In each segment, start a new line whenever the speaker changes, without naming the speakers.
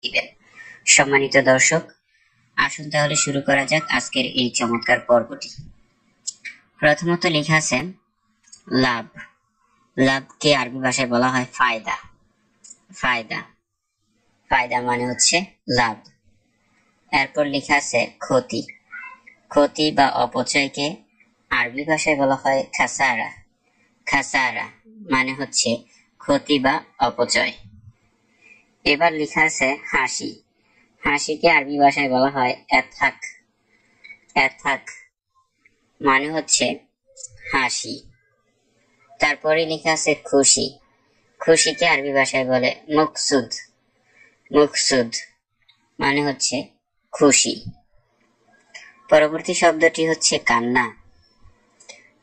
দিবেন। সম্মানিত দর্শক, আসুন তাহলে শুরু করা যাক আজকের এই চমৎকার পর্বটি। প্রথমত লেখা আছে লাভ। লাভকে আরবি ভাষায় বলা হয় ফায়দা। ফায়দা ফায়দা মানে হচ্ছে লাভ। এরপর লেখা আছে ক্ষতি। ক্ষতি বা অপচয়কে আরবি ভাষায় বলা হয় খাসারা। খাসারা মানে হচ্ছে ক্ষতি বা অপচয়। এবার লেখা আছে হাসি। হাসিকে আরবি ভাষায় বলা হয় এথাক। এথাক মানে হচ্ছে হাসি। তারপরে লেখা আছে খুশি। খুশিকে আরবি ভাষায় বলে মুকসুদ। মুকসুদ মানে হচ্ছে খুশি। পরবর্তী শব্দটি হচ্ছে কান্না।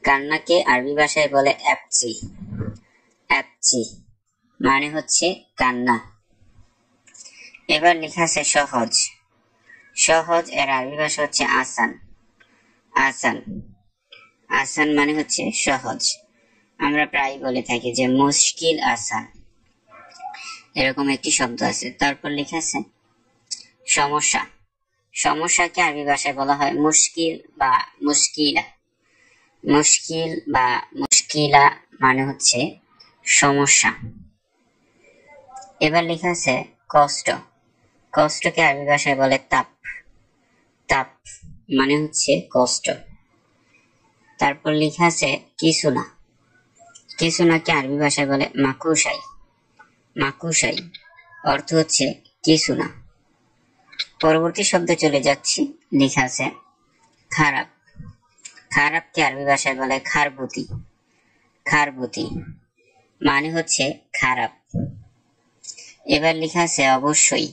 কান্নাকে আরবি ভাষায় বলে অ্যাপচি। অ্যাপচি মানে হচ্ছে কান্না। এবার লেখা আছে সহজ। সহজ এর আরবি ভাষা হচ্ছে আসান। আসান আসান মানে হচ্ছে সহজ। আমরা প্রায় বলে থাকি যে মুশকিল আসান, এরকম একটি শব্দ আছে। তারপর লেখা আছে সমস্যা। সমস্যাকে আরবি ভাষায় বলা হয় মুশকিল বা মুশকিলা। মুশকিল বা মুশকিলা মানে হচ্ছে সমস্যা। এবার লেখা আছে কষ্ট। কষ্টকে আরবি ভাষায় বলে তাপ। তাপ মানে হচ্ছে কষ্ট। তারপর লেখা আছে কিছু না। কিছু নাকে আরবি ভাষায় বলে মাকুসাই। মাকুসাই অর্থ হচ্ছে কিছু না। পরবর্তী শব্দে চলে যাচ্ছি। লেখা আছে খারাপ। খারাপকে আরবি ভাষায় বলে খারবুতি। খারবুতি মানে হচ্ছে খারাপ। এবার লেখা আছে অবশ্যই।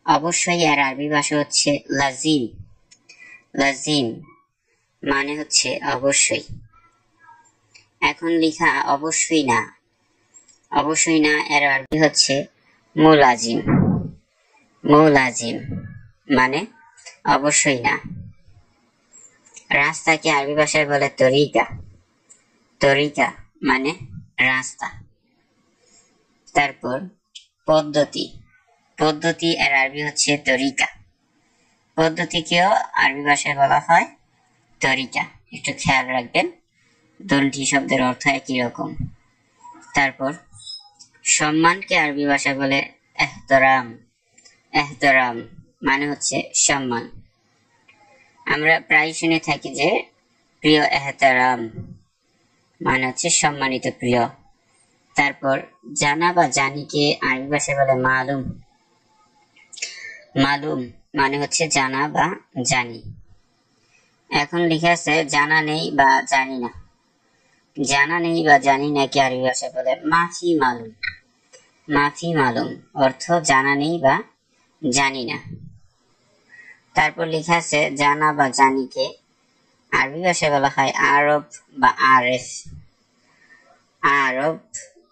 অবশ্যই এর আরবি ভাষা হচ্ছে লাজিম। লাজিম মানে হচ্ছে অবশ্যই। এখন লেখা অবশ্যই না। অবশ্যই না এর আরবি হচ্ছে মুলাজিম। মুলাজিম মানে অবশ্যই না। রাস্তাকে আরবি ভাষায় বলে তরিকা। তরিকা মানে রাস্তা। তারপর পদ্ধতি। পদ্ধতি এর আরবি হচ্ছে তরিকা। পদ্ধতিকেও আরবি ভাষায় বলা হয় তরিকা। একটু খেয়াল রাখবেন, দুটি শব্দের অর্থ একই রকম। তারপর সম্মানকে আরবি ভাষায় বলে এহতরাম। এহতরাম মানে হচ্ছে সম্মান। আমরা প্রায় শুনে থাকি যে প্রিয় এহতরাম মানে হচ্ছে সম্মানিত প্রিয়। তারপর জানা বা জানিকে আরবি ভাষায় বলে মালুম। মালুম মানে হচ্ছে জানা বা জানি। এখন লেখা আছে জানা নেই বা জানি না। জানা নেই বা জানি না কি আরবি ভাষায় বলে মাফি মালুম। মাফি মালুম অর্থ জানা নেই বা জানি না। তারপর লেখা আছে জানা বা জানিকে আরবি ভাষায় বলা হয় আরব বা আরেফ। আরব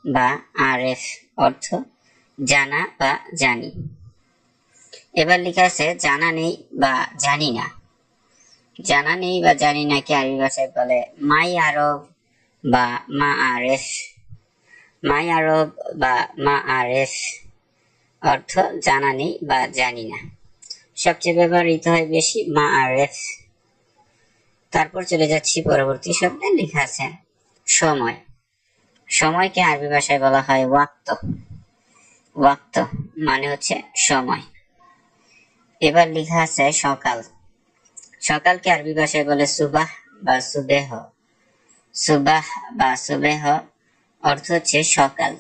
বা আরেফ অর্থ জানা বা জানি। এবার লেখা আছে জানা নেই বা জানি না। জানা নেই বা জানি না কি আরবি ভাষায় বলে মাই আরব বা মা আরেফ। মাই আরব বা মা আরেফ অর্থ জানা নেই বা জানি না। সবচেয়ে ব্যবহৃত হয় বেশি মা আরেফ। তারপর চলে যাচ্ছি পরবর্তী শব্দে। লেখা আছে সময়। সময়কে আরবি ভাষায় বলা হয় ওয়াক্ত। ওয়াক্ত মানে হচ্ছে সময়। এবার লেখা আছে সকাল। সকালকে আরবি ভাষায় বলে সুবাহ বা সুবেহ। সুবাহ বা সুবেহ অর্থ হচ্ছে সকাল।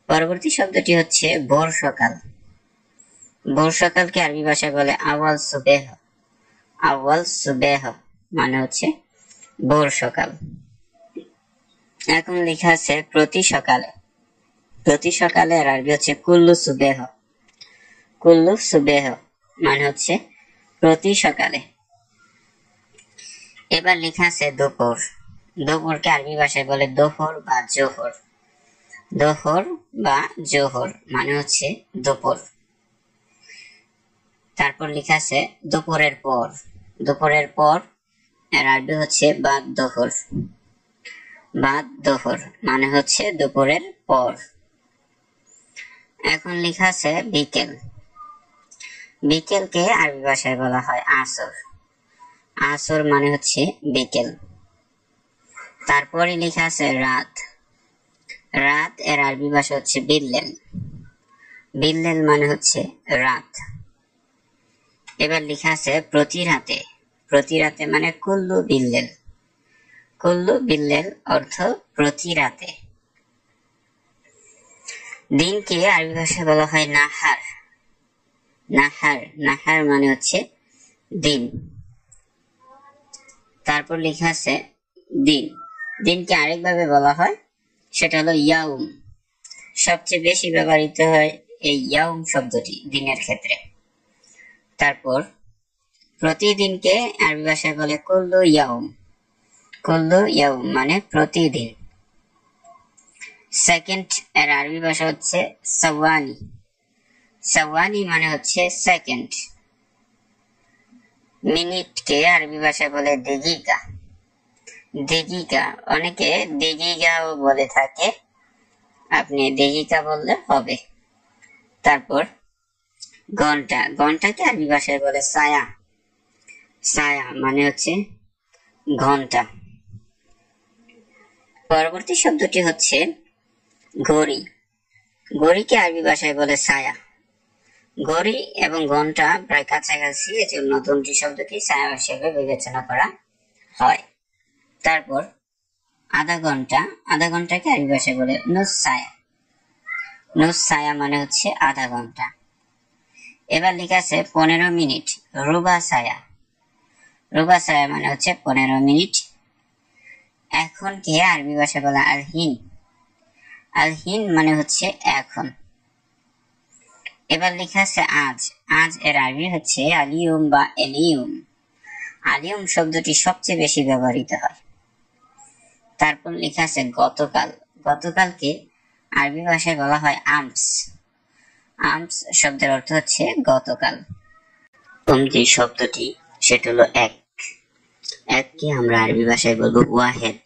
পরবর্তী শব্দটি হচ্ছে ভোর সকাল। ভোর সকালকে আরবি ভাষায় বলে আওয়াল সুবেহ। আওয়াল সুবেহ মানে হচ্ছে ভোর সকাল। এখন লেখা আছে প্রতি সকালে। প্রতি সকালে এর আরবি হচ্ছে কুল্লু সুবেহ। কুল্লু সুবেহ মানে হচ্ছে প্রতি সকালে। এবার লেখা আছে দুপুর। দুপুরকে আরবি ভাষায় বলে দোহর বা জোহর। দোহর বা জোহর মানে হচ্ছে দুপুর। তারপর লেখা আছে দুপুরের পর। দুপুরের পর এর আরবি হচ্ছে বাদ দোহর। বাদ দোহর মানে হচ্ছে দুপুরের পর। এখন লেখা আছে বিকেল। বিকেলকে আরবি ভাষায় বলা হয় আসর। আসর মানে হচ্ছে বিকেল। তারপরে লেখা আছে রাত। রাত এর আরবি ভাষা হচ্ছে বিল্লেল। বিল্লেল মানে হচ্ছে রাত। এবার লেখা আছে প্রতি রাতে। প্রতি রাতে মানে কুল্লু বিল্লেল। কুল্লু বিল্লেল অর্থ প্রতি রাতে। দিনকে আরবি ভাষায় বলা হয় নাহার। নাহার, নাহার মানে হচ্ছে দিন। তারপর লেখা আছে দিন। দিনকে আরেকভাবে বলা হয়, সেটা হলো ইয়াউম। সবচেয়ে বেশি ব্যবহৃত হয় এই ইয়াউম শব্দটি দিনের ক্ষেত্রে। তারপর প্রতিদিনকে আরবি ভাষায় বলে কুল্লু ইয়াউম। কুল্লু ইয়াউম মানে প্রতিদিন। সেকেন্ড এর আরবি ভাষা হচ্ছে সাওয়ানি। সাওয়ানি মানে হচ্ছে সেকেন্ড। মিনিটকে আরবি ভাষায় বলে দেগিকা। দেগিকা, অনেকে দেগিকাও বলে থাকে, আপনি দেগিকা বললে হবে। তারপর ঘন্টা। ঘন্টাকে আরবি ভাষায় বলে সায়া। সায়া মানে হচ্ছে ঘন্টা। পরবর্তী শব্দটি হচ্ছে ঘড়ি। ঘড়িকে আরবি ভাষায় বলে সায়া। ঘড়ি এবং ঘন্টা প্রায় কাছাকাছি, এজন্য দুটি শব্দকে ছায়া হিসেবে বিবেচনা করা হয়। তারপর আধা ঘন্টা। আধা ঘন্টাকে আরবি ভাষায় বলে নুস সায়া। নুস সায়া মানে হচ্ছে আধা ঘন্টা। এবার লেখা আছে 15 মিনিট, রুবা সায়া। রুবা সায়া মানে হচ্ছে 15 মিনিট। এখন কে আরবি ভাষায় বলে আলহিন। আলহিন মানে হচ্ছে এখন। এবার লেখা আছে আজ। আজ এর আরবি হচ্ছে আলিয়ুম বা এলিয়ুম। আলিয়ুম শব্দটি সবচেয়ে বেশি ব্যবহৃত হয়। তারপর লেখা আছে গতকাল। গতকালকে আরবি ভাষায় বলা হয় আমস। আমস শব্দের অর্থ হচ্ছে গতকাল। যে শব্দটি সেটা হলো এক। এককে আমরা আরবি ভাষায় বলবো ওয়াহেদ।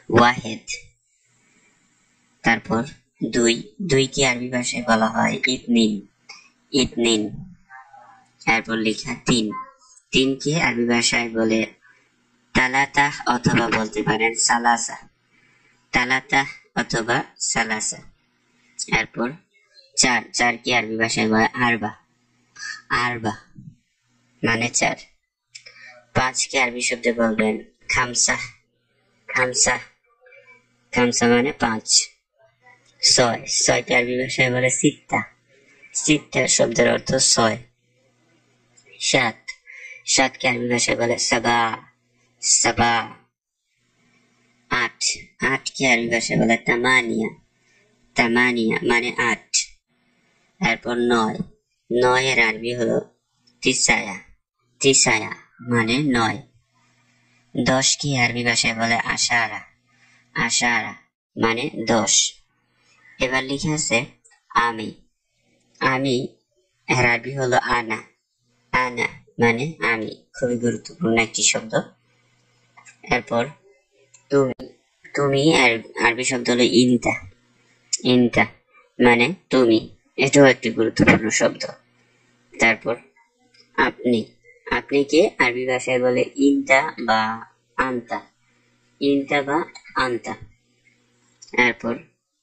ওয়াহেদ। তারপর দুই। দুইকে আরবি ভাষায় বলা হয় ইতনিন। ইতনিন। তারপর লেখা তিন। তিনকে আরবি ভাষায় বলে তালাতাহ অথবা বলতে পারেন সালাসা। তালাতাহ অথবা সালাসা। এরপর চার। চারকে আরবি ভাষায় বলে আরবা। আরবা মানে চার। পাঁচকে আরবি শব্দে বলবেন খামসা। খামসা। খামসা মানে পাঁচ। ছয়। ছয়কে আরবি ভাষায় বলে সিত্তা। সিত্তা শব্দের অর্থ ছয়। সাত। সাতকে আরবি ভাষায় বলে সাবা। সাবা। আট। আটকে আরবি ভাষায় বলে তামানিয়া। তামানিয়া মানে আট। এরপর নয়। নয়ের আরবি হলো তিসায়া। তিসায়া মানে নয়। দশকে আরবি ভাষায় বলে আশারা। আশারা মানে 10। এবার লিখে আছে আমি। আমি এর আরবি হলো আনা। আনা মানে আমি, খুবই গুরুত্বপূর্ণ একটি শব্দ। এরপর তুমি। তুমি এর আরবি শব্দ হলো ইনতা। ইনতা মানে তুমি, এটাও একটি গুরুত্বপূর্ণ শব্দ। তারপর আপনি। আপনিকে আরবি ভাষায় বলে ইনতা বা আনতা। ইনতা বা আনতা। এরপর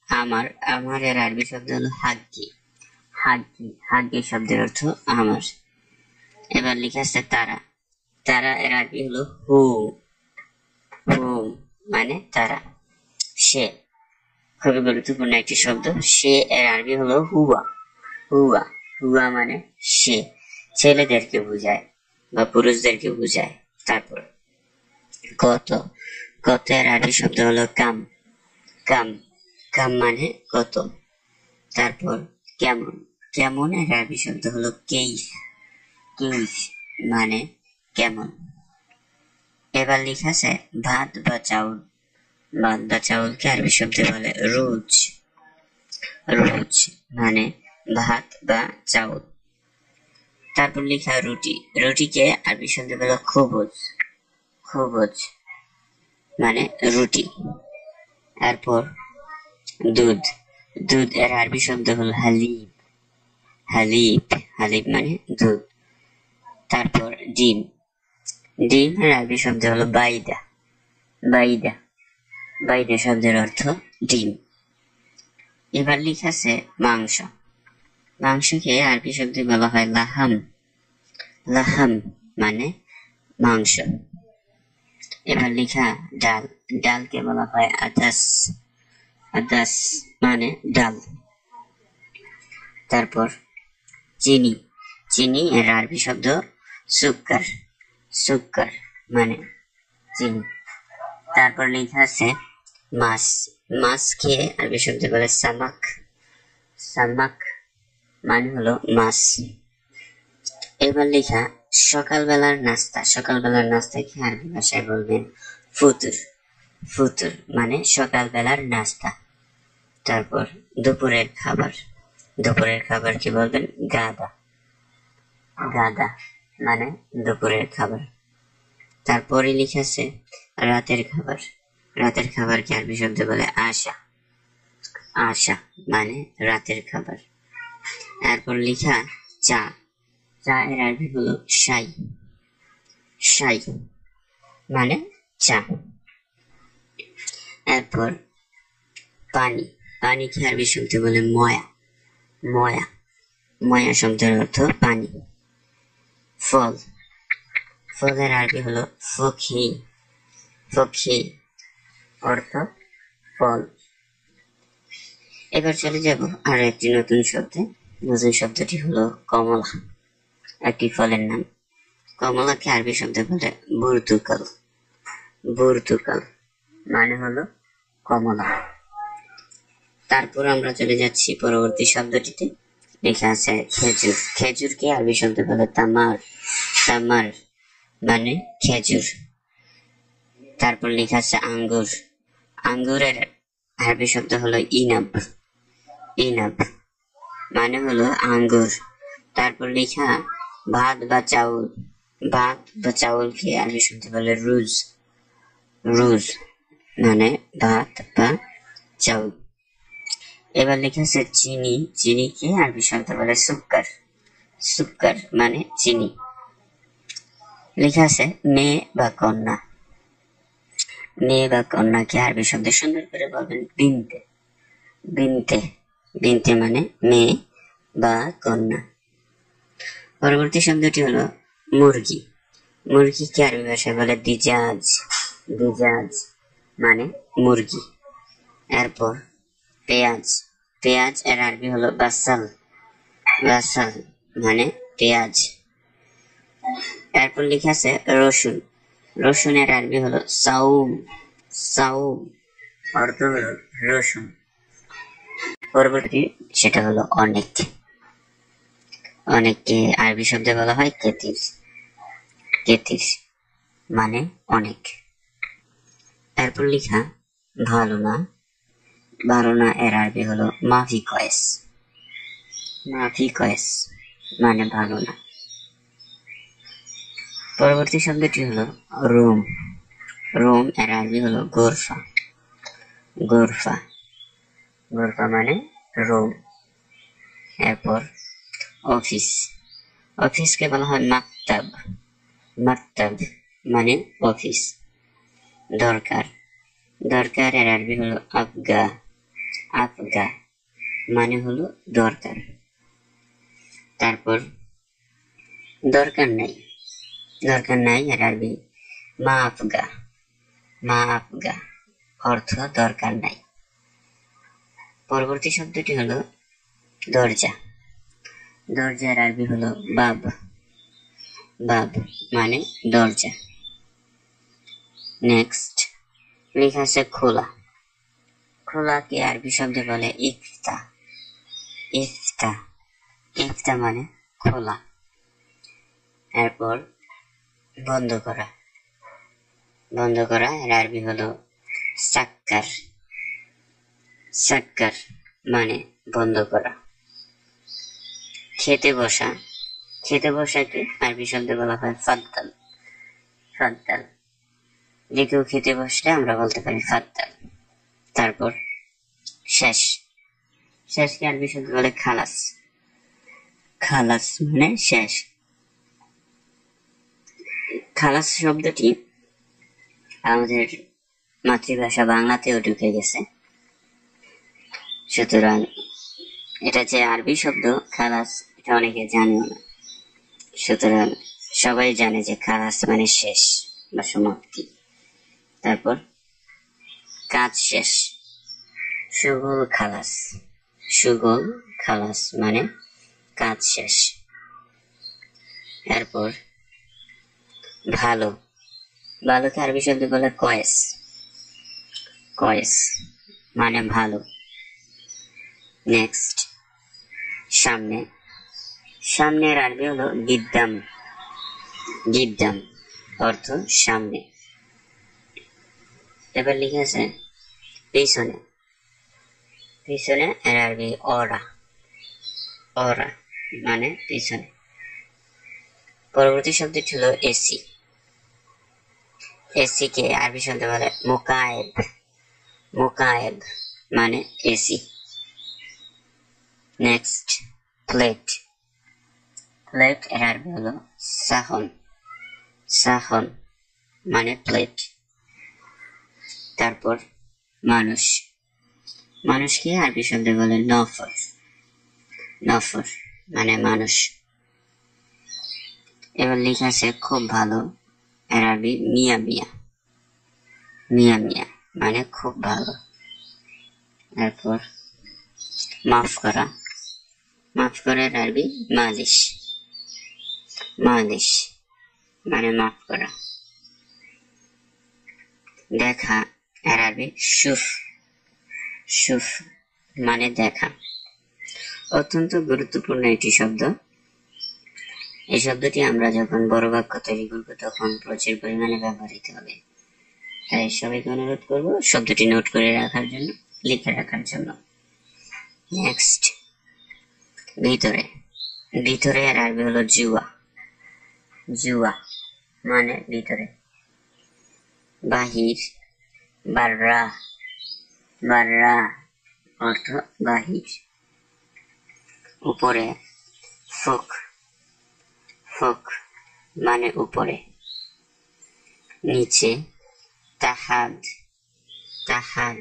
আমার। আমার এর আরবি শব্দ হলো হাগ্গি। হাগ্গি। হাগ্গি শব্দের অর্থ আমার। এবার লেখা আছে তারা। তারা এর আরবি হলো হুম। হুম মানে তারা। সে, খুবই গুরুত্বপূর্ণ একটি শব্দ। সে এর আরবি হলো হুয়া। হুয়া। হুয়া মানে সে, ছেলেদেরকে বোঝায় বা পুরুষদেরকে বোঝায়। তারপর কত। কত এর আরবি শব্দ হলো কাম। কাম। কাম মানে কত। তারপর কেমন। কেমন এর আরবি শব্দ হলো কেইফ। কেইফ মানে কেমন। এবার লেখা আছে ভাত বা চাউল। ভাত বা চাউলকে আরবি শব্দে বলে রুজ। রুজ মানে ভাত বা চাউল। তারপর লেখা রুটি। রুটিকে আরবি শব্দে বলে খুবুজ। খুবুজ মানে রুটি। এরপর দুধ। দুধ এর আরবি শব্দ হলো হালিব। হালিব, হালিব মানে দুধ। তারপর ডিম, ডিম এর আরবি শব্দ হলো বাইদা। বাইদা, বাইদা শব্দের অর্থ ডিম। এবার লেখা আছে মাংস। মাংসকে আরবি শব্দে বলা হয় লাহাম। লাহাম মানে মাংস। এবার লেখা ডাল, ডালকে বলা হয় আদাস। আদাস মানে ডাল। তারপর চিনি, চিনি এর আরবি শব্দ সুক্কার। সুক্কার মানে চিনি। তারপর লেখা আছে মাছ, মাছকে আরবি শব্দে বলে সামাক। সামাক মানে হলো মাছ। এবার লেখা সকালবেলার নাস্তা, সকালবেলার নাস্তাকে আরবি ভাষায় বলবেন ফুতুর। ফুতুর মানে সকালবেলার নাস্তা। তারপর দুপুরের খাবার, দুপুরের খাবার কি বলবেন গাদা। গাদা মানে দুপুরের খাবার। তারপরে লেখা আছে রাতের খাবার, রাতের খাবারকে আরবি শব্দে বলে আশা। আশা মানে রাতের খাবার। এরপর লেখা চা, চা এর আরবি হলো শাই। শাই মানে চা। এরপর পানি, পানিকে আরবি শব্দে বলে ময়া। ময়া, ময়া শব্দের অর্থ পানি। ফল, ফলের আরবি হলো ফখি। ফখি অর্থ ফল। এবার চলে যাব আরো একটি নতুন শব্দে। নতুন শব্দটি হলো কমলা, একটি ফলের নাম। কমলাকে আরবি শব্দে বলে বুর্তুকাল। বুর্তুকাল মানে হলো কমলা। তারপর আমরা চলে যাচ্ছি পরবর্তী শব্দটিতে। লেখা আছে খেজুর, খেজুরকে আরবি শব্দে বলে তামার। তামার মানে খেজুর। তারপর লেখা আছে আঙ্গুর, আঙ্গুরের আরবি শব্দ হলো ইনাব। ইনাব মানে হলো আঙ্গুর। তারপর লেখা ভাত বা চাউল, ভাত বা চাউলকে আরবি শব্দে বলে রুজ। রুজ মানে ভাত বা চাউল। এবার লেখা আছে চিনি, চিনিকে আরবি শব্দে বলে সুক্কার। সুক্কার মানে চিনি। লেখা আছে মেয়ে বা কন্যা, মেয়ে বা কন্যাকে আরবি শব্দে সুন্দর করে বলবেন বিনতে। বিনতে, বিনতে মানে মেয়ে বা কন্যা। পরবর্তী শব্দটি হলো মুরগি, মুরগিকে আরবি ভাষায় বলে দিজাজ। দিজাজ মানে মুরগি। এরপর পেঁয়াজ, পেঁয়াজ এর আরবি হলো বাসাল। বাসাল মানে পেঁয়াজ। এরপর লেখা আছে রসুন, রসুনের আরবি হলো সাউম। সাউম অর্থ হলো রসুন। পরবর্তী সেটা হলো অনেক, অনেককে আরবি শব্দে বলা হয় কেতির। কেতির মানে অনেক। এরপর লেখা ভালো না, ভালো না এর আরবি হলো মাফি কয়েস। মাফি কয়েস মানে ভালো না। পরবর্তী শব্দটি হলো রুম, রুম এর আরবি হলো গোরফা। গোরফা, গোরফা মানে রুম। এরপর অফিস, অফিসকে বলা হয় মাকতাব। মাকতাব মানে অফিস। দরকার, দরকার এর আরবি হলো আফগা। আফগা মানে হলো দরকার। তারপর দরকার নাই, দরকার নাই এর আরবি মা আফগা। মা আফগা অর্থ দরকার নাই। পরবর্তী শব্দটি হলো দরজা, দরজার আরবি হলো বাব। বাব মানে দরজা। নেক্সট লেখা আছে খোলা, খোলাকে আরবি শব্দে বলে ইফতা। ইফতা, ইফতা মানে খোলা। এরপর বন্ধ করা, বন্ধ করা এর আরবি হলো সাক্কার। সাক্কার মানে বন্ধ করা। খেতে বসা, খেতে বসাকে আরবি শব্দে বলা হয় ফাদ্দাল। ফাদ্দাল, যে কেউ খেতে বসলে আমরা বলতে পারি ফাদ্দাল। তারপর শেষ, শেষকে আরবি শব্দ বলে খালাস। খালাস মানে শেষ। খালাস শব্দটি আমাদের মাতৃভাষা বাংলাতেও ঢুকে গেছে, সুতরাং এটা যে আরবি শব্দ খালাস এটা অনেকে জানেও না। সুতরাং সবাই জানে যে খালাস মানে শেষ বা সমাপ্তি। তারপর কাজ শেষ, সুগল খালাস। সুগল খালাস মানে কাজ শেষ। এরপর ভালো, ভালোকে আরবি শব্দ বলে কয়েস। কয়েস মানে ভালো। নেক্সট সামনে, সামনের আরবি হলো গিদ্দাম। গিদ্দাম অর্থ সামনে। এবার লিখে আছে পিছনে। পিছনে এর আরবি অরা। অরা মানে পিছনে। পরবর্তী শব্দটি হলো এসি। এসি কে আরবি শব্দ বলে মুকায়েব। মুকায়েব মানে এসি। Next plate. প্লেট এর আরবি হলো সাহন। সাহন মানে প্লেট। তারপর মানুষ। মানুষকে আরবি শব্দ বলে নফর। নফর মানে মানুষ। এবার লেখা আছে খুব ভালো, এর আরবি মিয়া মিয়া। মিয়া মিয়া মানে খুব ভালো। তারপর মাফ করা। মাফ করার আরবি মালিশ। মালিশ মানে মাফ করা। দেখা এর আরবি শুফ। শুফ মানে দেখা। অত্যন্ত গুরুত্বপূর্ণ একটি শব্দ। এই শব্দটি আমরা যখন বড় বাক্য তৈরি করবো তখন প্রচুর পরিমাণে ব্যবহৃত হবে। তাই সবাইকে অনুরোধ করবো শব্দটি নোট করে রাখার জন্য, লিখে রাখার জন্য। নেক্সট ভিতরে। ভিতরে এর আরবি হলো জুয়া। জুয়া মানে ভিতরে। বাহির, বাররা। বাররা অর্থ বাহির। উপরে, ফুক। ফুক মানে উপরে। নিচে, তাহাদ। তাহাদ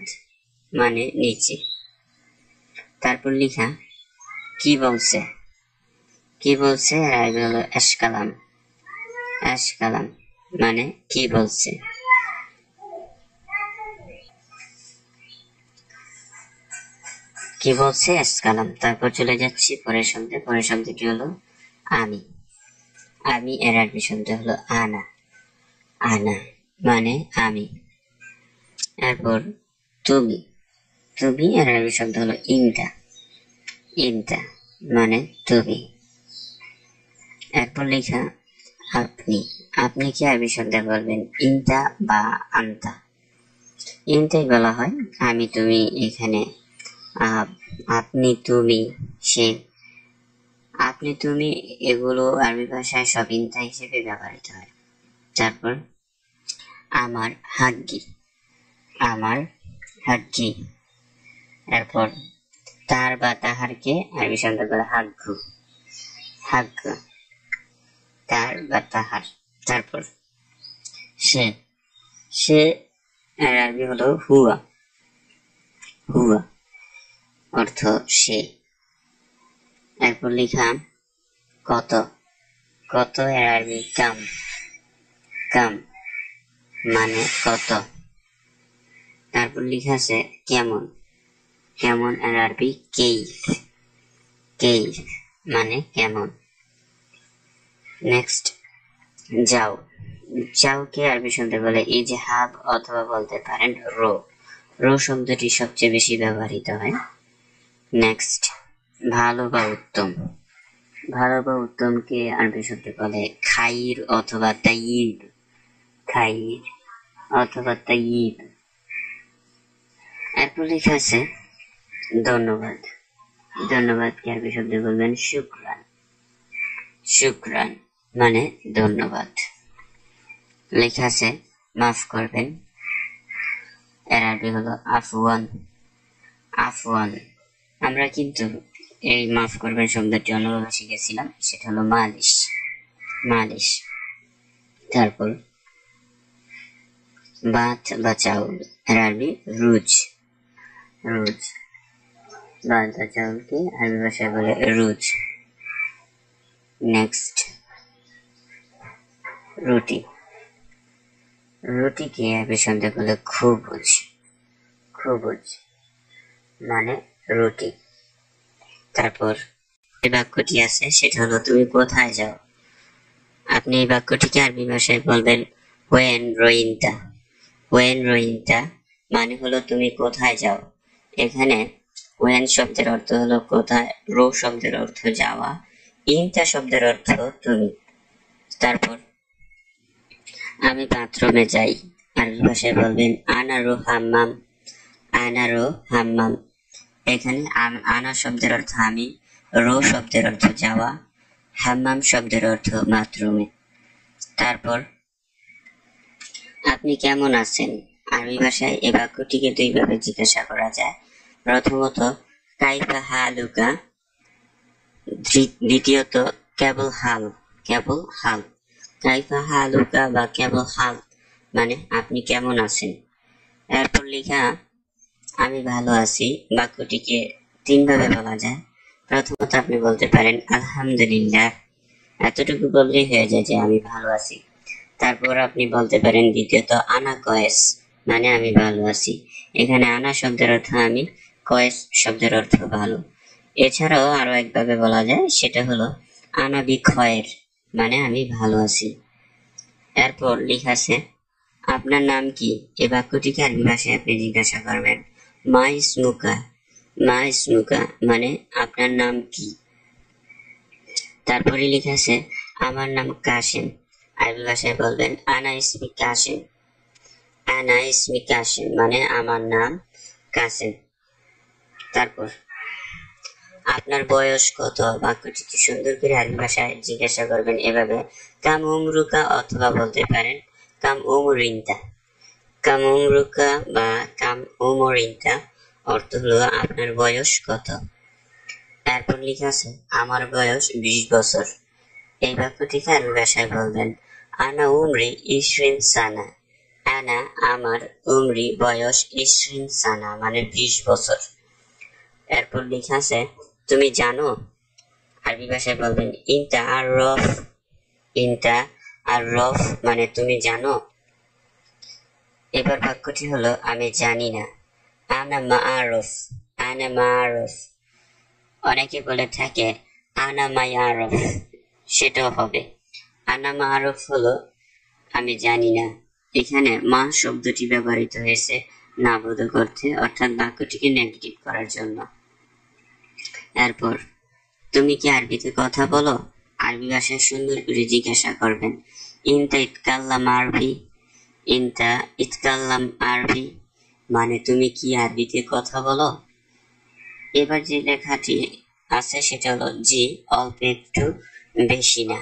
মানে নিচে। তারপর লিখা কি বলছে। কি বলছে এর আরবি হলো এশকালাম। এশকালাম মানে কি বলছে। কি বলছে এশকালাম। তারপর চলে যাচ্ছি পরের শব্দে। পরের শব্দটি হলো আমি। আমি এর আরবি শব্দ হলো আনা। আনা মানে আমি। এরপর তুমি। তুমি এর আরবি শব্দ হলো ইনতা। ইনতা মানে তুমি। এরপর লেখা আপনি। আপনি কি আরবি শব্দে বলবেন ইনতা বা আনতা। ইনতাই বলা হয়, আমি তুমি এখানে আপনি তুমি সে। আপনি তুমি এগুলো আরবি ভাষায় সব ইনতা হিসেবে ব্যবহৃত হয়। তারপর আমার হাগ্গি। আমার হাগ্গি। এরপর তার বা তাহারকে আরবি শব্দ বলে হাগ্গু। হাগ্গু তার বা তাহার। তারপর সে। সে এর আরবি হলো হুয়া। হুয়া অর্থ সে। এরপর লিখলাম কত। কত এর আরবি কাম। কাম মানে কত। তারপর লিখা আছে কেমন। কেমন এর আরবি কেইফ। কেইফ মানে কেমন। নেক্সট যাও। যাওকে আরবি শব্দে বলে ইজহাব অথবা বলতে পারেন রো। রো শব্দটি সবচেয়ে বেশি ব্যবহৃত হয়। নেক্সট ভালো বা উত্তম। ভালো বা উত্তমকে আরবি শব্দে বলে খাইর অথবা তাইয়িব। খাইর অথবা তাইয়িব। এরপর লেখা আছে ধন্যবাদ। ধন্যবাদকে আরবি শব্দে বলবেন শুকরান। শুকরান মানে ধন্যবাদ। লেখা আছে মাফ করবেন, এর আরবি হলো আফওয়ান। আফওয়ান আমরা কিন্তু এই মাফ করবেন শব্দটি অন্যভাবে শিখেছিলাম, সেটা হলো মালিশ। মালিশ। তারপর ভাত বা চাউল, এর আরবি রুজ। রুজ। ভাত বা চাউলকে আরবি ভাষায় বলে রুজ। নেক্সট, রুটি। রুটিকে আরবি শব্দে বলে খুবুজ। খুবুজ মানে রুটি। তারপর এই বাক্যটি আছে, সেটা হলো তুমি কোথায় যাও। আপনি এই বাক্যটিকে আরবি ভাষায় বলবেন ওয়েন রইন্তা। ওয়েন রইন্তা মানে হলো তুমি কোথায় যাও। এখানে ওয়েন শব্দের অর্থ হলো কোথায়, রো শব্দের অর্থ যাওয়া, ইনতা শব্দের অর্থ তুমি। তারপর আমি বাথরুমে যাই, আরবি ভাষায় বলবেন আনারো হাম্মাম। আনারো হাম্মাম। এখানে আনা শব্দের অর্থ আমি, রো শব্দের অর্থ যাওয়া, হাম্মাম শব্দের অর্থ বাথরুমে। তারপর আপনি কেমন আছেন, আরবি ভাষায় এই বাক্যটিকে দুইভাবে জিজ্ঞাসা করা যায়। প্রথমত কাইফা হালুকা, দ্বিতীয়ত কেবল হাল। কেবল হাল। কাইফা হালুকা বা কেবল হাল মানে আপনি কেমন আছেন। এরপর লেখা আমি ভালো আছি বাক্যটিকে তিনভাবে বলা যায়। প্রথমত আপনি বলতে পারেন আলহামদুলিল্লাহ, এতটুকু বললেই হয়ে যায় যে আমি ভালো আছি। তারপর আপনি বলতে পারেন দ্বিতীয়ত আনা কয়েস মানে আমি ভালো আছি। এখানে আনা শব্দের অর্থ আমি, কয়েস শব্দের অর্থ ভালো। এছাড়াও আরো একভাবে বলা যায়, সেটা হলো আনা বিখয়ের মানে আমি ভালো আছি। এরপর লেখা আছে আপনার নাম কি, এই বাক্যটিকে আরবি ভাষায় আপনি জিজ্ঞাসা করবেন মা ইসমুকা। মা ইসমুকা মানে আপনার নাম কি। তারপরে লেখা আছে আমার নাম কাসেম, আরবি ভাষায় বলবেন আনা ইসমি কাসেম। আনা ইসমি কাসেম মানে আমার নাম কাসেম। তারপর আপনার বয়স কত, বাক্যটিকে সুন্দর করে আরবি ভাষায় জিজ্ঞাসা করবেন এভাবে কাম উমরুকা, অথবা বলতে পারেন কাম উমরিনতা। কাম উমরুকা বা কাম উমরিনতা অর্থ হলো আপনার বয়স কত। তারপর লেখা আছে আমার বয়স 20 বছর। এই বাক্যটিকে আরবি ভাষায় বলবেন আনা উমরি ইশরিন সানা। আনা আমার, উমরি বয়স, ইশরিন সানা মানে 20 বছর। এরপর লেখা আছে তুমি জানো, আরবি ভাষায় বলবেন ইনতা আর রফ। ইনতা আর রফ মানে তুমি জানো। এবার বাক্যটি হলো আমি জানি না। আনা মাআরুফ। আনা মাআরুফ। অনেকে বলে থাকে আনা মায়ারুফ, সেটাও হবে। আনা মাআরুফ হলো আমি জানি না। এখানে মা শব্দটি ব্যবহৃত হয়েছে না বোধক অর্থে, অর্থাৎ বাক্যটিকে নেগেটিভ করার জন্য। এরপর তুমি কি আরবিতে কথা বলো, আরবি ভাষায় সুন্দর করে জিজ্ঞাসা করবেন ইনতা ইতকাল্লাম আরবি। ইনতা ইতকাল্লাম আরবি মানে তুমি কি আরবিতে কথা বলো। এবার যে লেখাটি আছে সেটা হলো জি অল্প একটু বেশি না।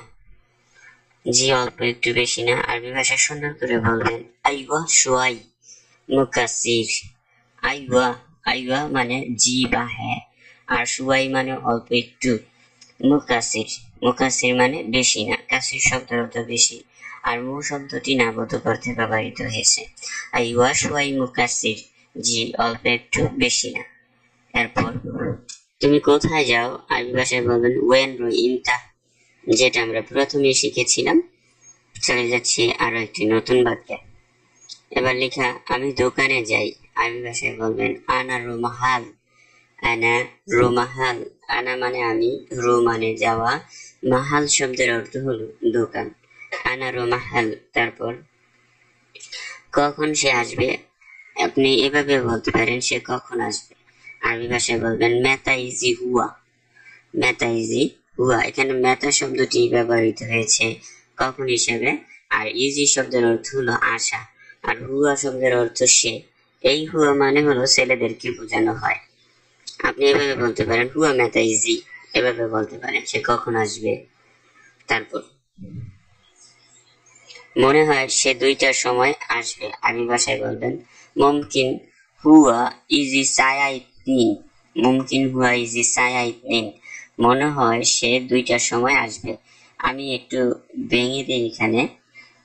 জি অল্প একটু বেশি না, আরবি ভাষায় সুন্দর করে বলবেন আইওয়া সোয়াই মুকাসির। আইওয়া, আইওয়া মানে জি বা হ্যাঁ, আর সোয়াই মানে অল্প একটু। মুকাসির, মুকাসির মানে বেশি না, কাসির শব্দের অর্থ বেশি, আর মু শব্দটি নাবোধক অর্থে ব্যবহৃত হয়েছে। আইওয়া সোয়াই মুকাসির, জি অল্প একটু বেশি না। এরপর তুমি কোথায় যাও, আরবি ভাষায় বলবেন ওয়েন রুইনতা, যেটা আমরা প্রথমে শিখেছিলাম। চলে যাচ্ছি আরো একটি নতুন বাক্যে। এবার লেখা আমি দোকানে যাই, আরবি ভাষায় বলবেন আনা রুমাহাল। আনা রুমাহাল। আনা মানে আমি, রু মানে যাওয়া, মাহাল শব্দের অর্থ হলো দোকান। আনা রুমাহাল। তারপর কখন সে আসবে, আপনি এভাবে বলতে পারেন সে কখন আসবে, আরবি ভাষায় বলবেন মেতা ইজি হুয়া। মেতা ইজি হুয়া। এখানে মেতা শব্দটি ব্যবহৃত হয়েছে কখন হিসেবে, আর ইজি শব্দের অর্থ হলো আশা, আর হুয়া শব্দের অর্থ সে। এই হুয়া মানে হলো ছেলেদেরকে বোঝানো হয়। আপনি এভাবে বলতে পারেন হুয়া মেতা ইজি, এভাবে বলতে পারেন সে কখন আসবে। তারপর মনে হয় সে 2টার সময় আসবে, আরবি ভাষায় বলবেন মুমকিন হুয়া ইজি সায়া ইতনিন। মুমকিন হুয়া ইজি সায়া ইতনিন, মনে হয় সে 2টার সময় আসবে। আমি একটু ভেঙে দিই এখানে।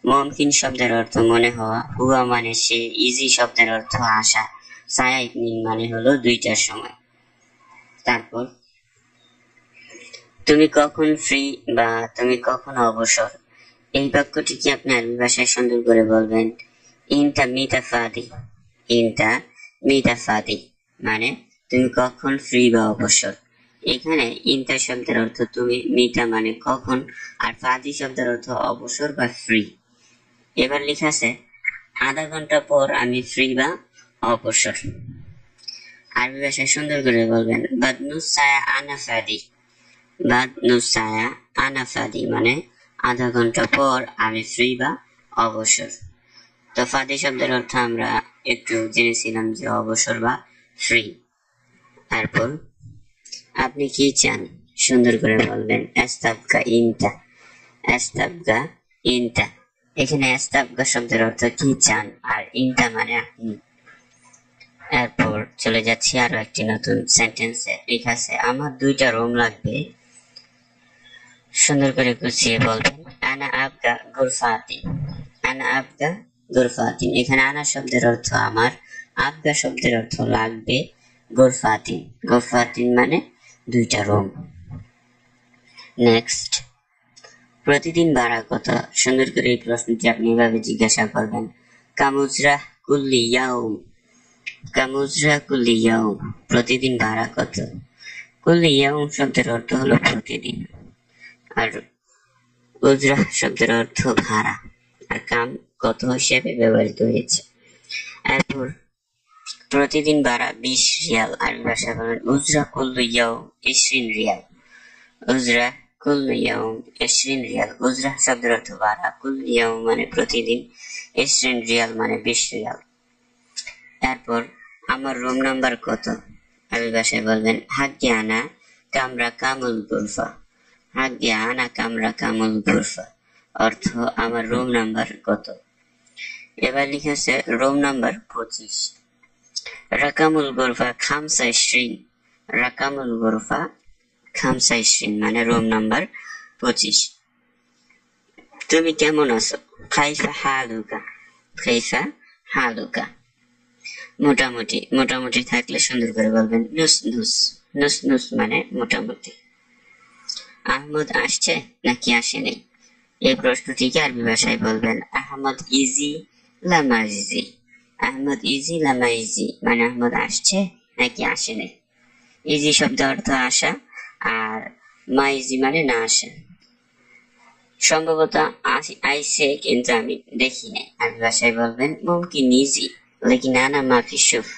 মুমকিন শব্দের অর্থ মনে হওয়া, হুয়া মানে সে, ইজি শব্দের অর্থ আসা, সায়া ইতনিন মানে হলো 2টার সময়। তারপর তুমি কখন ফ্রি বা তুমি কখন অবসর, এই বাক্যটি কি আপনি আরবি ভাষায় সুন্দর করে বলবেন ইনটা মিতা ফাদি। ইনটা মিতা ফাদি মানে তুমি কখন ফ্রি বা অবসর। এখানে ইনটা শব্দের অর্থ তুমি, মিতা মানে কখন, আর ফাদি শব্দের অর্থ অবসর বা ফ্রি। এবার লেখা আছে আধা ঘন্টা পর আমি ফ্রি বা অবসর। আরবি ভাষায় সুন্দর করে বলবেন বাদনু সায়া আনা ফাদি। বাদনু সায়া আনা ফাদি মানে আধা ঘন্টা পর আমি ফ্রি বা অবসর। তো ফাদি শব্দের অর্থ আমরা একটু জেনেছিলাম যে অবসর বা ফ্রি। তারপর আপনি কি চান, সুন্দর করে বলবেন এস্তাবগা ইনটা। এস্তাবগা ইনটা, এখানে এস্তাবগা শব্দের অর্থ কি চান, আর ইনটা মানে আপনি। এরপর চলে যাচ্ছি আরো একটি নতুন সেন্টেন্সে। লেখা আছে আমার 2টা রুম লাগবে। সুন্দর করে গুছিয়ে বলবেন আনা আবগা গুরফাতিন। আনা আবগা গুরফাতিন, এখানে আনা শব্দের অর্থ আমার, আবগা শব্দের অর্থ লাগবে, গুরফাতিন, গুরফাতিন মানে 2টা রুম। নেক্সট, প্রতিদিন ভাড়া কত, সুন্দর করে এই প্রশ্নটি আপনি এভাবে জিজ্ঞাসা করবেন কামুজরা কুল্লি ইয়াউম। কামুজরা কুল্লি ইয়াউম, প্রতিদিন ভাড়া কত। কুল্লি ইয়াউম শব্দের অর্থ হলো প্রতিদিন, আর উজরা শব্দের অর্থ ভাড়া, আর কাম কত হিসেবে ব্যবহৃত হয়েছে। এরপর প্রতিদিন ভাড়া 20 রিয়াল, আরবি ভাষা বলেন উজরা কুল্লু ইয়াউম 20 রিয়াল। উজরা কুল্লু ইয়াউম 20 রিয়াল। উজরা শব্দের অর্থ ভাড়া, কুল্লু ইয়াউম মানে প্রতিদিন, 20 রিয়াল মানে 20 রিয়াল। এরপর আমার রুম নাম্বার কত, আরবি ভাষায় বলবেন হাগ্গে আনা কামরা কামুল গুরফা। হাগ্গে আনা কামরা কামুল গুরফা, অর্থ আমার রুম নাম্বার কত। এবার লিখেছে রুম নাম্বার 25। রাকামুল গুরফা 25। রাকামুল গুরফা 25 মানে রুম নাম্বার 25। তুমি কেমন আছো, কাইফা হালুকা। কাইফা হালুকা, মোটামুটি। মোটামুটি থাকলে সুন্দর করে বলবেন নুস নুস। নুস নুস মানে মোটামুটি। আহমদ আসছে নাকি আসেনি, এই প্রশ্নটিকে আরবি ভাষায় বলবেন আহমদ ইজি লামা ইজি। আহমদ ইজি লামা ইজি মানে আহমদ আসছে নাকি আসেনি। ইজি শব্দ অর্থ আসা, আর মা ইজি মানে না আসা। সম্ভবত আইসে কিন্তু আমি দেখি নাই, আরবি ভাষায় বলবেন মুমকিন ইজি লেকিন আনা মাফি শুফ।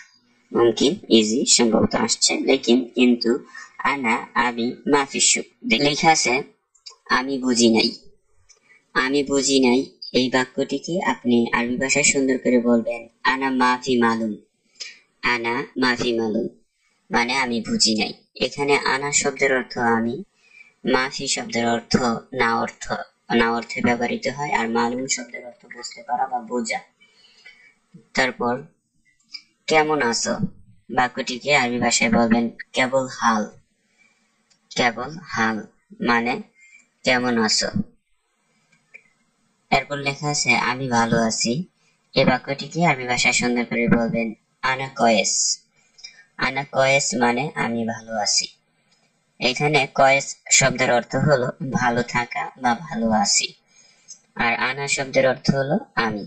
মুমকিন ইজি সম্ভবত আসছে, লেকিন কিন্তু আনা আমি মাফি শুফ। লেখা আছে আমি বুঝি নাই। আমি বুঝি নাই, এই বাক্যটিকে আপনি আরবি ভাষায় সুন্দর করে বলবেন আনা মাফি মালুম। আনা মাফি মালুম মানে আমি বুঝি নাই। এখানে আনা শব্দের অর্থ আমি, মাফি শব্দের অর্থ না, না অর্থে ব্যবহৃত হয়, আর মালুম শব্দের অর্থ বুঝতে পারা বা বোঝা। তারপর কেমন আছো, বাক্যটিকে আরবি ভাষায় বলবেন কেবল হাল। কেবল হাল মানে কেমন আছো। এরপর লেখা আছে আমি ভালো আছি, এই বাক্যটিকে আরবি ভাষায় সুন্দর করে বলবেন আনা কয়েস। আনা কয়েস মানে আমি ভালো আছি। এখানে কয়েস শব্দের অর্থ হলো ভালো থাকা বা ভালো আছি, আর আনা শব্দের অর্থ হলো আমি।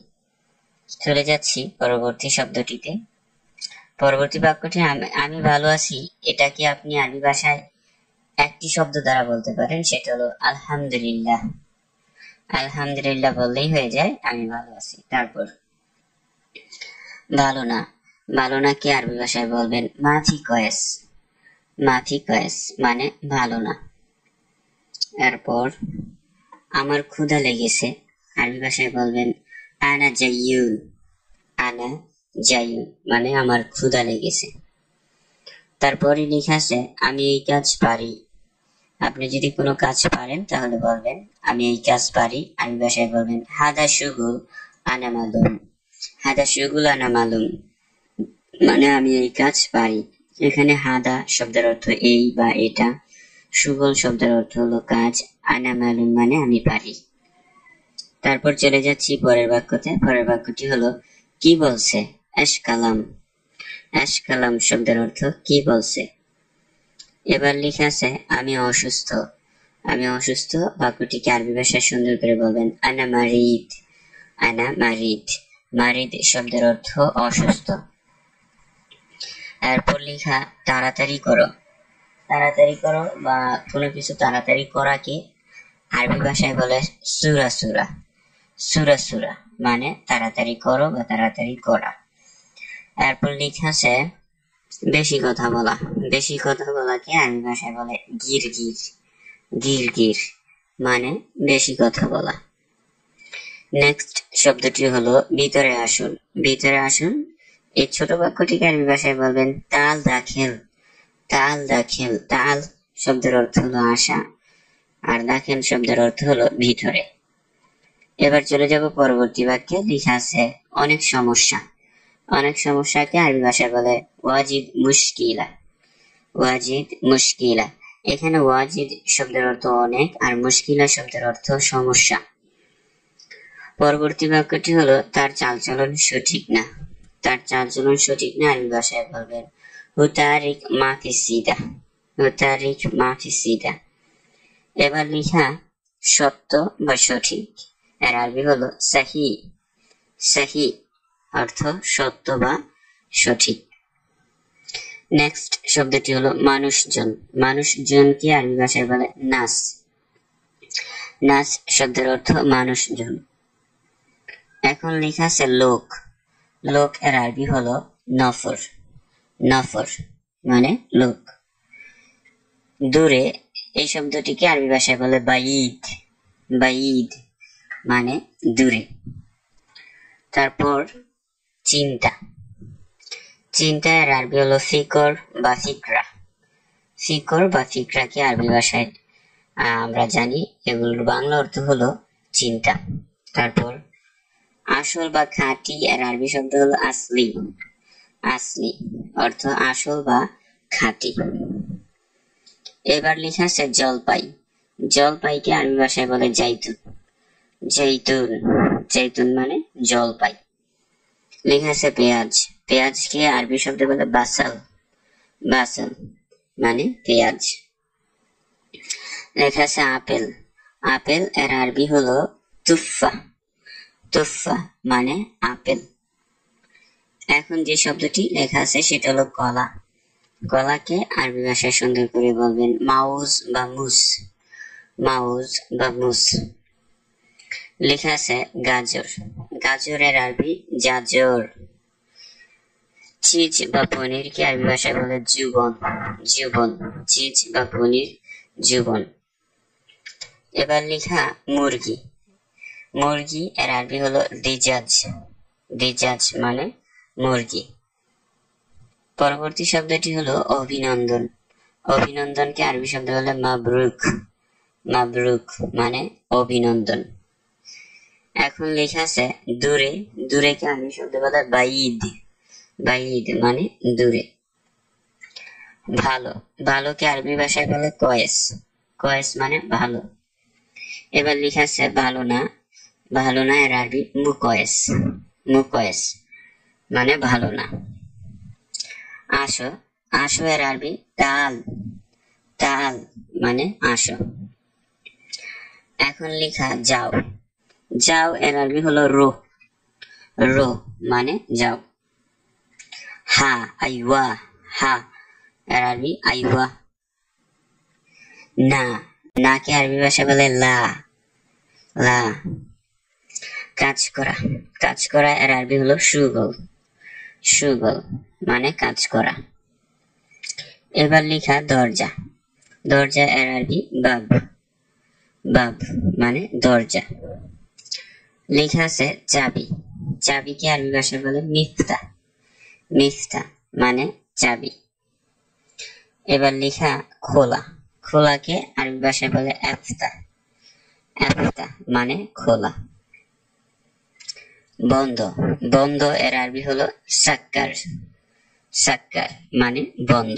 চলে যাচ্ছি পরবর্তী শব্দটিতে। পরবর্তী বাক্যটি আমি ভালো আছি, এটাকে আপনি আরবি ভাষায় একটি শব্দ দ্বারা বলতে পারেন, সেটা হলো আলহামদুলিল্লাহ। আলহামদুলিল্লাহ বললেই হয়ে যায় আমি ভালো আছি। তারপর ভালো না, ভালো না কি আরবি ভাষায় বলবেন মাফি কয়েস। মাফি কয়েস মানে ভালো না। এরপর আমার ক্ষুধা লেগেছে, আরবি ভাষায় বলবেন আনা জাইয়ুন। আনা জাইয়ুন মানে আমার ক্ষুধা লেগেছে। তারপরে লেখা আছে আমি এই কাজ পারি। আপনি যদি কোনো কাজ পারেন তাহলে বলবেন আমি এই কাজ পারি, আরবি ভাষায় বলবেন হাদা শুগুল আনা মালুম। হাদা শুগুল আনা মালুম মানে আমি এই কাজ পারি। এখানে হাদা শব্দের অর্থ এই বা এটা, সুগল শব্দের অর্থ হলো কাজ, আনা মালুম মানে আমি পারি। তারপর চলে যাচ্ছি পরের বাক্যতে। পরের বাক্যটি হলো কি বলছে, এশ কালাম। এশ কালাম শব্দের অর্থ কি বলছে। এবার লেখা আছে আমি অসুস্থ। আমি অসুস্থ বাক্যটিকে আরবি ভাষায় সুন্দর করে বলবেন আনা মারিদ। আনা মারিদ। মারিদ শব্দের অর্থ অসুস্থ। এরপর লেখা তাড়াতাড়ি করো। তাড়াতাড়ি করো বা কোনো কিছু তাড়াতাড়ি করাকে আরবি ভাষায় বলে সুরা সুরা। সুরা সুরা মানে তাড়াতাড়ি করো বা তাড়াতাড়ি করা। এরপর লেখা আছে বেশি কথা বলা। বেশি কথা বলাকে আরবি ভাষায় বলে গির গির। গির গির মানে বেশি কথা বলা। নেক্সট শব্দটি হলো ভিতরে আসুন। ভিতরে আসুন এই ছোট বাক্যটিকে আরবি ভাষায় বলবেন তাল দাখিল। তাল দাখিল। তাল শব্দের অর্থ হলো আসা, আর দাখিল শব্দের অর্থ হলো ভিতরে। এবার চলে যাব পরবর্তী বাক্যে। লেখা আছে অনেক সমস্যা। অনেক সমস্যাকে আরবি ভাষায় বলে ওয়াজিদ মুশকিলা। ওয়াজিদ মুশকিলা। এখানে ওয়াজিদ শব্দের অর্থ অনেক, আর মুশকিলা শব্দের অর্থ সমস্যা। পরবর্তী বাক্যটি হলো তার চালচলন সঠিক না। তার চালচলন সঠিক না আরবি ভাষায় বলবেন হুতারিক মাফি সিদা। হুতারিক মাফি সিদা। এবার লেখা সত্য বা সঠিক, এর আরবি হলো সাহি। সাহি অর্থ সত্য বা সঠিক। নেক্সট শব্দটি হলো মানুষজন। মানুষজনকে আরবি ভাষায় বলে নাস। নাস শব্দের অর্থ মানুষজন। এখন লেখা আছে লোক। লোক এর আরবি হলো নফর। নফর মানে লোক। দূরে এই শব্দটিকে আরবি ভাষায় বলে বাইদ। বাইদ মানে দূরে। তারপর চিন্তা। চিন্তা এর আরবি হলো ফিকর বা ফিকরা। ফিকর বা ফিকরাকে আরবি ভাষায় আমরা জানি এগুলোর বাংলা অর্থ হলো চিন্তা। তারপর আসল বা খাঁটি এর আরবি শব্দ হলো আসলি। আসলি অর্থ আসল বা খাঁটি। এবার লেখা আছে জলপাই। জলপাইকে আরবি ভাষায় বলে জাইতুন। জৈতুন। জৈতুন মানে জলপাই। লেখা আছে পেঁয়াজ। পেঁয়াজকে আরবি শব্দে বলে বাসাল। বাসাল মানে পেঁয়াজ। লেখা আছে আপেল। আপেল এর আরবি হলো তুফা। তুফা মানে আপেল। এখন যে শব্দটি লেখা আছে সেটা হলো কলা। কলাকে আরবি ভাষায় সুন্দর করে বলবেন মাউজ বা মুস। মাউজ বা মুস। লেখা আছে গাজর। গাজরের আরবি জাজর। চিজ বা পনিরকে আরবি ভাষায় বলে জুবন। জুবন। চিজ বা পনির জুবন। এবার লেখা মুরগি। মুরগি এর আরবি হলো দিজাজ। দিজাজ মানে মুরগি। পরবর্তী শব্দটি হলো অভিনন্দন। অভিনন্দনকে আরবি শব্দ বলে মাবরুক। মাবরুক মানে অভিনন্দন। এখন লেখা আছে দূরে। দূরেকে আরবি শব্দ বলে বাইদ। বাইদ মানে দূরে। ভালো। ভালোকে আরবি ভাষায় বলে কয়েস। কয়েস মানে ভালো। এবার লেখা আছে ভালো না। ভালো না এর আরবি মুকয়েস। মুকয়েস মানে ভালো না। আসো। আসো এর আরবি তাল। তাল মানে আসো। এখন লেখা যাও। যাও এর আরবি হলো রো। রো মানে যাও। হা আইওয়া। হা এর আরবি আইওয়া। না। নাকে আরবি ভাষা বলে লা। লা। কাজ করা। কাজ করা এর আরবি হলো সুগল। সুগল মানে কাজ করা। এবার লেখা দরজা। দরজা এর আরবি বাব। বাব মানে দরজা। লেখা আছে চাবি। চাবিকে আরবি ভাষায় বলে মিফতা। মিফতা মানে চাবি। এবার লেখা খোলা। খোলাকে আরবি ভাষায় বলে আফতা। আফতা মানে খোলা। বন্ধ। বন্ধ এর আরবি হলো সাক্কার। সাক্কার মানে বন্ধ।